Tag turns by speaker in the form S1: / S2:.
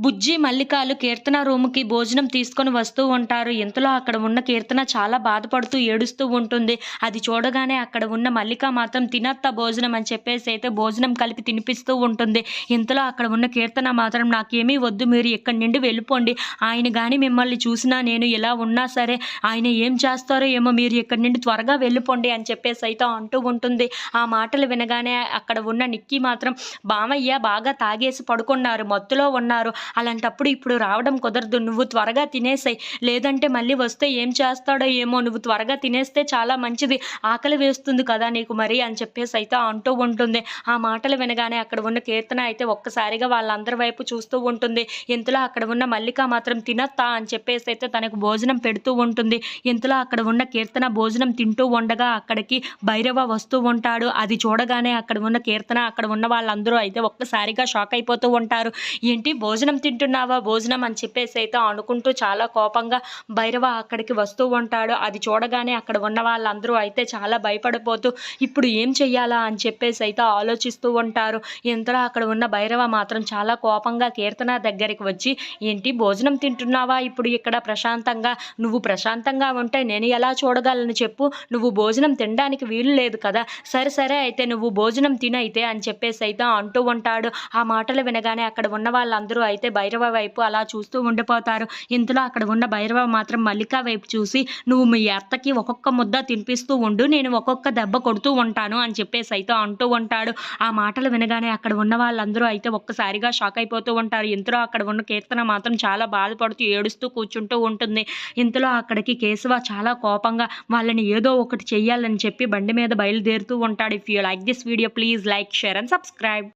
S1: బుజ్జి, మల్లికాలు కీర్తన రూమ్‌కి భోజనం తీసుకొని వస్తూ ఉంటారు. ఇంతలో అక్కడ ఉన్న కీర్తన చాలా బాధపడుతూ ఏడుస్తూ ఉంటుంది. అది చూడగానే అక్కడ ఉన్న మల్లిక మాత్రం తినత్తా భోజనం అని చెప్పేసి అయితే భోజనం కలిపి తినిపిస్తూ ఉంటుంది. ఇంతలో అక్కడ ఉన్న కీర్తన మాత్రం నాకేమీ వద్దు, మీరు ఇక్కడి నుండి వెళ్ళిపోండి. ఆయన గాని మిమ్మల్ని చూసినా నేను ఇలా ఉన్నా సరే ఆయన ఏం చేస్తారో ఏమో, మీరు ఇక్కడి నుండి త్వరగా వెళ్ళిపోండి అని చెప్పేసి అయితే అంటూ ఉంటుంది. ఆ మాటలు వినగానే అక్కడ ఉన్న నిక్కీ మాత్రం బామయ్య బాగా తాగేసి పడుకున్నారు, మత్తులో ఉన్నారు. అలాంటప్పుడు ఇప్పుడు రావడం కుదరదు. నువ్వు త్వరగా తినేసేయ్. లేదంటే మళ్ళీ వస్తే ఏం చేస్తాడో ఏమో. నువ్వు త్వరగా తినేస్తే చాలా మంచిది. ఆకలి వేస్తుంది కదా నీకు మరి అని చెప్పేసి అయితే అంటూ ఉంటుంది. ఆ మాటలు వినగానే అక్కడ ఉన్న కీర్తన అయితే ఒక్కసారిగా వాళ్ళందరి వైపు చూస్తూ ఉంటుంది. ఇంతలో అక్కడ ఉన్న మల్లిక మాత్రం తినొత్తా అని చెప్పేసి అయితే తనకు భోజనం పెడుతూ ఉంటుంది. ఇంతలో అక్కడ ఉన్న కీర్తన భోజనం తింటూ ఉండగా అక్కడికి భైరవ వస్తూ ఉంటాడు. అది చూడగానే అక్కడ ఉన్న కీర్తన, అక్కడ ఉన్న వాళ్ళందరూ అయితే ఒక్కసారిగా షాక్ అయిపోతూ ఉంటారు. ఏంటి భోజనం తింటున్నావా, భోజనం అని చెప్పేసి అయితే అనుకుంటూ చాలా కోపంగా భైరవ అక్కడికి వస్తూ ఉంటాడు. అది చూడగానే అక్కడ ఉన్న వాళ్ళందరూ అయితే చాలా భయపడిపోతూ ఇప్పుడు ఏం చెయ్యాలా అని చెప్పేసి అయితే ఆలోచిస్తూ ఉంటారు. ఇంతలో అక్కడ ఉన్న భైరవ మాత్రం చాలా కోపంగా కీర్తన దగ్గరికి వచ్చి, ఏంటి భోజనం తింటున్నావా ఇప్పుడు ఇక్కడ ప్రశాంతంగా? నువ్వు ప్రశాంతంగా ఉంటే నేను ఎలా చూడగలను చెప్పు? నువ్వు భోజనం తినడానికి వీలు లేదు కదా. సరే అయితే నువ్వు భోజనం తినైతే అని చెప్పేసి అయితే అంటూ ఉంటాడు. ఆ మాటలు వినగానే అక్కడ ఉన్న వాళ్ళందరూ అయితే భైరవ వైపు అలా చూస్తూ ఉండిపోతారు. ఇంతలో అక్కడ ఉన్న భైరవ మాత్రం మల్లిక వైపు చూసి, నువ్వు మీ అత్తకి ఒక్కొక్క ముద్ద తినిపిస్తూ ఉండు, నేను ఒక్కొక్క దెబ్బ కొడుతూ ఉంటాను అని చెప్పేసి అయితే అంటూ ఉంటాడు. ఆ మాటలు వినగానే అక్కడ ఉన్న వాళ్ళందరూ అయితే ఒక్కసారిగా షాక్ అయిపోతూ ఉంటారు. ఇంతలో అక్కడ ఉన్న కీర్తన మాత్రం చాలా బాధపడుతూ ఏడుస్తూ కూర్చుంటూ ఉంటుంది. ఇంతలో అక్కడికి కేశవ చాలా కోపంగా వాళ్ళని ఏదో ఒకటి చెయ్యాలని చెప్పి బండి మీద బయలుదేరుతూ ఉంటాడు. If you like this video please like, share and subscribe.